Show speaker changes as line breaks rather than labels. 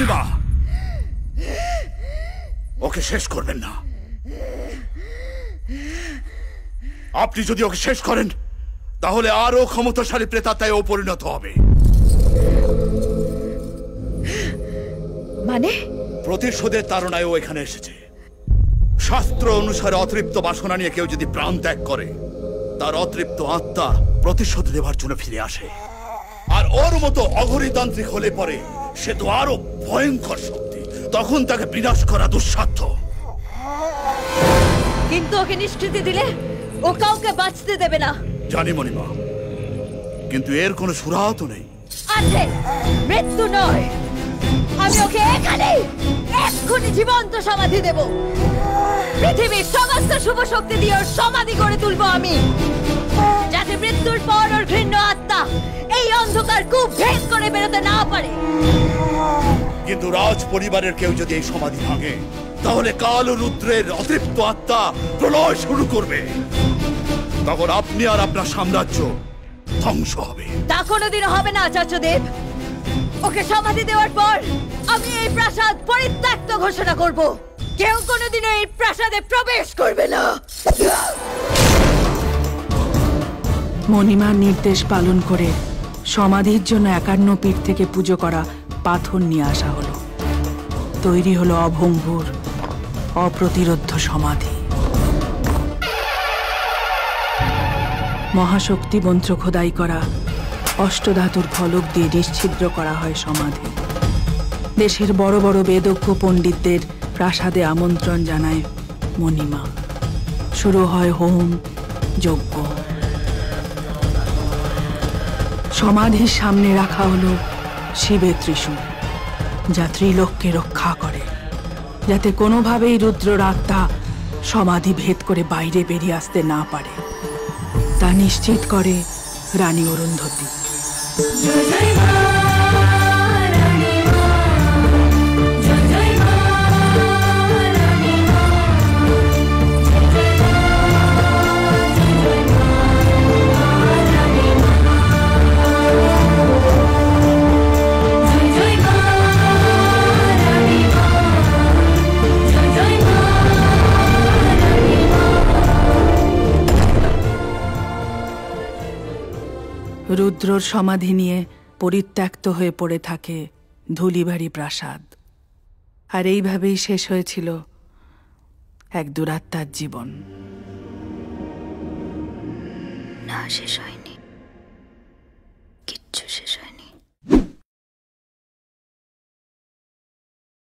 মণিমা, ওকে শেষ করবেন না। আপনি যদি ওকে শেষ করেন তাহলে আরো ক্ষমতাশালী প্রেতাত্মায় ও পরিণত হবে।
মানে?
প্রতিশোধের তাড়নায় ও এখানে এসেছে। শাস্ত্র অনুসারে অতৃপ্ত বাসনা নিয়ে কেউ যদি প্রাণ ত্যাগ করে, তার অতৃপ্ত আত্মা প্রতিশোধ নেবার জন্য ফিরে আসে। আর ওর মতো অঘরীতান্ত্রিক হলে পরে সে তো আরো ভয়ঙ্কর শক্তি, তখন তাকে বিনাশ করা দুঃসাধ্য।
কিন্তু ওকে নিষ্কৃতি দিলে ও কাউকে বাঁচতে দেবে না।
জানি মণিমা, কিন্তু এর কোনো সুরাহা তো নেই।
আছে, মৃত্যু নয়। আমি ওকে এখানেই এক্ষুনি জীবন্ত সমাধি দেব। পৃথিবীর সমস্ত শুভ শক্তি দিয়ে ওর সমাধি করে তুলবো আমি, যাতে মৃত্যুর পর ওর ঘৃণ্য আত্মা এই অন্ধকার কূপ ভেদ করে বেরোতে না পারে।
কিন্তু রাজ পরিবারের কেউ যদি এই সমাধি ভাঙে, তাহলে কাল রুদ্রের অতৃপ্ত আত্মা প্রলয় শুরু করবে। তখন আপনি আর আপনার সাম্রাজ্য ধ্বংস হবে।
তা কোনোদিনও হবে না আচার্যদেব। ওকে সমাধি দেওয়ার পর আমি এই প্রাসাদ পরিত্যক্ত ঘোষণা করব। কেউ কোনোদিনও এই প্রাসাদে প্রবেশ করবে না।
মণিমার নির্দেশ পালন করে সমাধির জন্য 51 পীঠ থেকে পুজো করা পাথর নিয়ে আসা হলো। তৈরি হলো অভঙ্গুর অপ্রতিরোধ্য সমাধি। মহাশক্তি মন্ত্র খোদাই করা অষ্টধাতুর ফলক দিয়ে নিশ্ছিদ্র করা হয় সমাধি। দেশের বড় বড় বেদজ্ঞ পণ্ডিতদের প্রাসাদে আমন্ত্রণ জানায় মণিমা। শুরু হয় হোম যজ্ঞ। সমাধির সামনে রাখা হলো শিবের ত্রিশূল, যা ত্রিলোককে রক্ষা করে, যাতে কোনোভাবেই রুদ্র আত্মা সমাধি ভেদ করে বাইরে বেরিয়ে আসতে না পারে। তা নিশ্চিত করে রানী অরুন্ধতী। রুদ্রর সমাধি নিয়ে পরিত্যক্ত হয়ে পড়ে থাকে ধুলিবাড়ি প্রাসাদ। আর এইভাবেই শেষ হয়েছিল এক দুরাত্মার জীবন।
না, শেষ হয়।